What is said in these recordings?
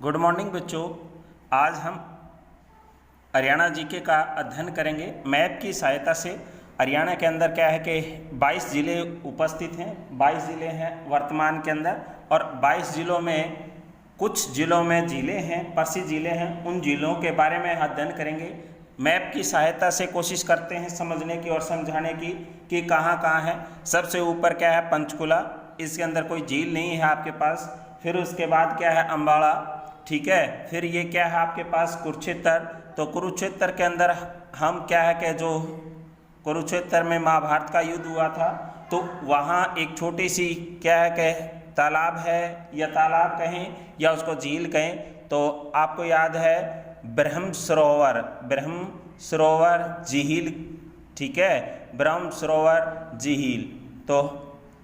Good morning बच्चों। आज हम हरियाणा जीके का अध्ययन करेंगे मैप की सहायता से। हरियाणा के अंदर क्या है कि 22 ज़िले उपस्थित हैं, 22 ज़िले हैं वर्तमान के अंदर, और 22 ज़िलों में कुछ ज़िलों में ज़िले हैं, प्रसिद्ध ज़िले हैं। उन ज़िलों के बारे में अध्ययन करेंगे। मैप की सहायता से कोशिश करते हैं समझने की और समझाने की कि कहाँ कहाँ है। सबसे ऊपर क्या है पंचकुला, इसके अंदर कोई झील नहीं है आपके पास। फिर उसके बाद क्या है अम्बाड़ा, ठीक है। फिर ये क्या है आपके पास कुरुक्षेत्र। तो कुरुक्षेत्र के अंदर हम क्या है कि जो कुरुक्षेत्र में महाभारत का युद्ध हुआ था, तो वहाँ एक छोटी सी क्या है कि तालाब है, या तालाब कहें या उसको झील कहें, तो आपको याद है ब्रह्म सरोवर झील, ठीक है, ब्रह्म सरोवर झील। तो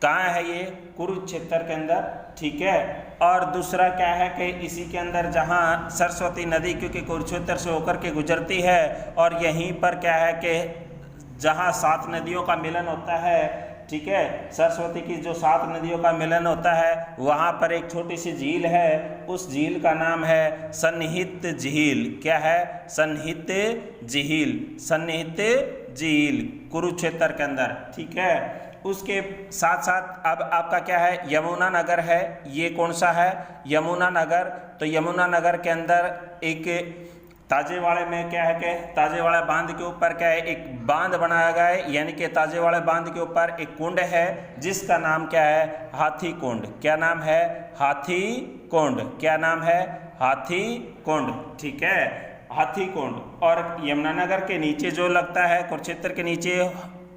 कहाँ है ये? कुरुक्षेत्र के अंदर, ठीक है। और दूसरा क्या है कि इसी के अंदर जहाँ सरस्वती नदी क्योंकि कुरुक्षेत्र से होकर के गुजरती है, और यहीं पर क्या है कि जहाँ 7 नदियों का मिलन होता है, ठीक है, सरस्वती की जो 7 नदियों का मिलन होता है, वहाँ पर एक छोटी सी झील है। उस झील का नाम है सन्निहित झील। क्या है? सन्निहित झील कुरुक्षेत्र के अंदर, ठीक है। उसके साथ साथ अब आपका क्या है यमुना नगर है। ये कौन सा है? यमुना नगर। तो यमुना नगर के अंदर एक ताजेवाड़े में क्या है कि ताजेवाड़ा बांध के ऊपर क्या है एक बांध बनाया गया है, यानी कि ताजेवाड़ा बांध के ऊपर एक कुंड है जिसका नाम क्या है? हाथी कुंड। क्या नाम है? हाथी कुंड। क्या नाम है? हाथी कुंड, ठीक है, हाथी कुंड। और यमुनानगर के नीचे जो लगता है कुरुक्षेत्र के नीचे,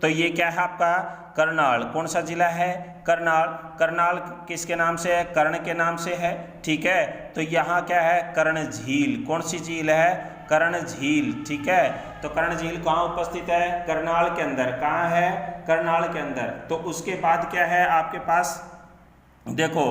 तो ये क्या है आपका करनाल। कौन सा जिला है? करनाल। करनाल किसके नाम से है? कर्ण के नाम से है, ठीक है। तो यहाँ क्या है? कर्ण झील। कौन सी झील है? कर्ण झील, ठीक है। तो कर्ण झील कहाँ उपस्थित है? करनाल के अंदर। कहाँ है? करनाल के अंदर। तो उसके बाद क्या है आपके पास? देखो,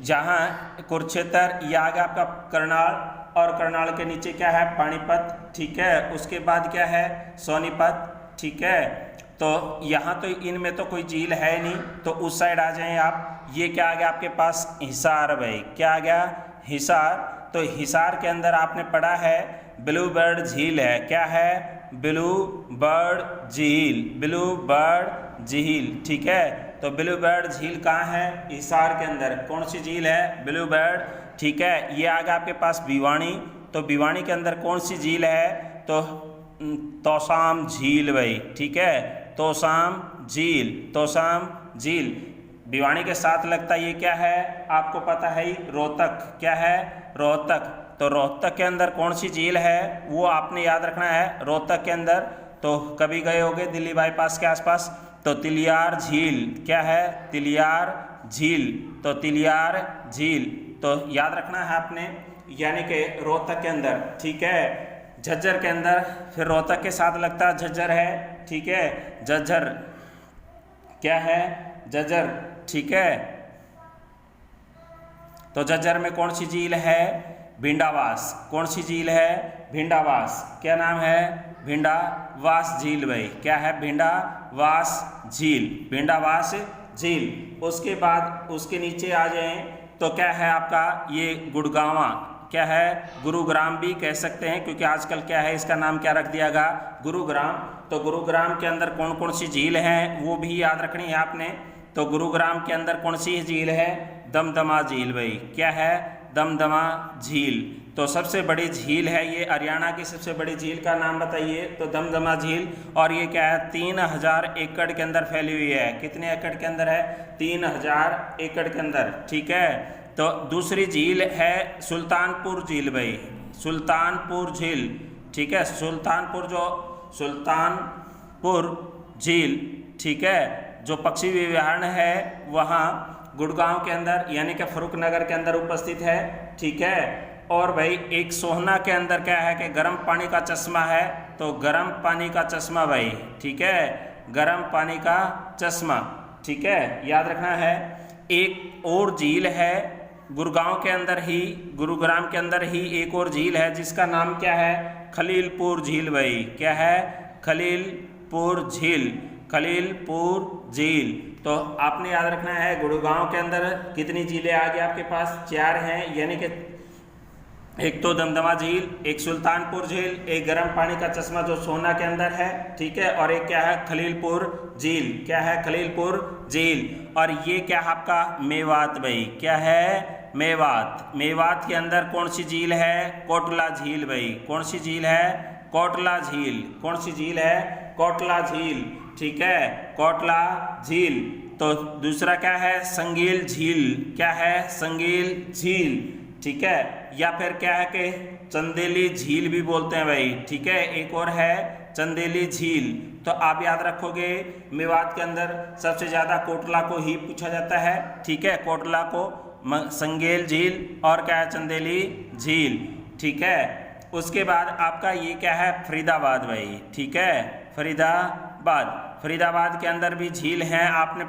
जहाँ कुरुक्षेत्र, ये आ गया आपका करनाल, और करनाल के नीचे क्या है? पानीपत, ठीक है। उसके बाद क्या है? सोनीपत, ठीक है। तो यहाँ तो इनमें तो कोई झील है नहीं, तो उस साइड आ जाएं आप। ये क्या आ गया आपके पास? हिसार भाई। क्या आ गया? हिसार। तो हिसार के अंदर आपने पढ़ा है ब्लू बर्ड झील है। क्या है? ब्लू बर्ड झील, ब्लू बर्ड झील, ठीक है। तो ब्लू बर्ड झील कहाँ है? हिसार के अंदर। कौन सी झील है? ब्लू बर्ड, ठीक है। ये आ गया आपके पास भिवानी। तो भिवानी के अंदर कौन सी झील है? तो तोसाम झील भाई, ठीक है, तोसाम झील। तोसाम झील भिवानी के साथ लगता है। ये क्या है आपको पता है? रोहतक। क्या है? रोहतक। तो रोहतक के अंदर कौन सी झील है वो आपने याद रखना है। रोहतक के अंदर तो कभी गए होगे दिल्ली बाईपास के आसपास, तो तिलियार झील। क्या है? तिलियार झील। तो तिलियार झील तो याद रखना है आपने, यानी कि रोहतक के अंदर, ठीक है। झज्जर के अंदर, फिर रोहतक के साथ लगता है झज्जर है, ठीक है। झज्जर क्या है? झज्जर, ठीक है। तो झज्जर में कौन सी झील है? भिंडावास। कौन सी झील है? भिंडावास। क्या नाम है? भिंडावास झील भाई। क्या है? भिंडावास झील, भिंडावास झील। उसके बाद उसके नीचे आ जाएं तो क्या है आपका? ये गुड़गांवा। क्या है? गुरुग्राम भी कह सकते हैं, क्योंकि आजकल क्या है इसका नाम क्या रख दिया गया? गुरुग्राम। तो गुरुग्राम के अंदर कौन कौन सी झील हैं वो भी याद रखनी है आपने। तो गुरुग्राम के अंदर कौन सी झील है? दमदमा झील भाई। क्या है? दमदमा झील। तो सबसे बड़ी झील है ये, हरियाणा की सबसे बड़ी झील का नाम बताइए। तो दमदमा झील। और ये क्या है? 3000 एकड़ के अंदर फैली हुई है। कितने एकड़ के अंदर है? 3000 एकड़ के अंदर, ठीक है। तो दूसरी झील है सुल्तानपुर झील भाई। सुल्तानपुर झील, ठीक है। सुल्तानपुर झील, ठीक है, जो पक्षी विहरण है वहाँ गुड़गांव के अंदर, यानी कि फरुखनगर के अंदर उपस्थित है, ठीक है। और भाई एक सोहना के अंदर क्या है कि गर्म पानी का चश्मा है। तो गर्म पानी का चश्मा भाई, ठीक है, गर्म पानी का चश्मा, ठीक है, याद रखना है। एक और झील है गुड़गांव के अंदर ही, गुरुग्राम के अंदर ही एक और झील है जिसका नाम क्या है? खलीलपुर झील भाई। क्या है? खलीलपुर झील। खलीलपुर झील। तो आपने याद रखना है गुड़गांव के अंदर कितनी झीलें आ गई आपके पास? 4 हैं, यानी कि एक तो दमदमा झील, एक सुल्तानपुर झील, एक गर्म पानी का चश्मा जो सोना के अंदर है, ठीक है, और एक क्या है खलीलपुर झील। क्या है? खलीलपुर झील। और ये क्या है आपका मेवात भाई, क्या है? मेवात। मेवात के अंदर कौन सी झील है? कोटला झील भाई। कौन सी झील है? कोटला झील। कौन सी झील है? कोटला झील, ठीक है, कोटला झील। तो दूसरा क्या है? संगील झील। क्या है? संगील झील, ठीक है, या फिर क्या है कि चंदेली झील भी बोलते हैं भाई, ठीक है, एक और है चंदेली झील। तो आप याद रखोगे मेवात के अंदर सबसे ज़्यादा कोटला को ही पूछा जाता है, ठीक है, कोटला को, संगेल झील और क्या है चंदेली झील, ठीक है। उसके बाद आपका ये क्या है? फरीदाबाद भाई, ठीक है, फरीदाबाद। फरीदाबाद के अंदर भी झील हैं, आपने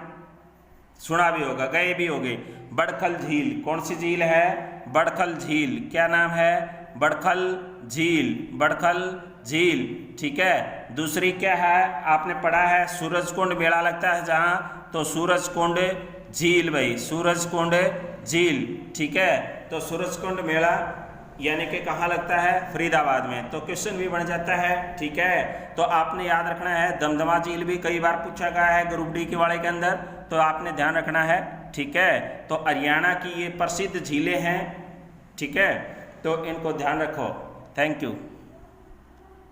सुना भी होगा, गए भी होगे। बड़खल झील। कौन सी झील है? बड़खल झील। क्या नाम है? बड़खल झील। बड़खल झील, ठीक है। दूसरी क्या है? आपने पढ़ा है सूरजकुंड मेला लगता है जहाँ, तो सूरजकुंड झील भाई, सूरजकुंड झील, ठीक है। तो सूरजकुंड मेला यानी कि कहाँ लगता है? फरीदाबाद में। तो क्वेश्चन भी बन जाता है, ठीक है। तो आपने याद रखना है दमदमा झील भी कई बार पूछा गया है ग्रुप डी के वाले के अंदर, तो आपने ध्यान रखना है, ठीक है। तो हरियाणा की ये प्रसिद्ध झीलें हैं, ठीक है, तो इनको ध्यान रखो। Thank you.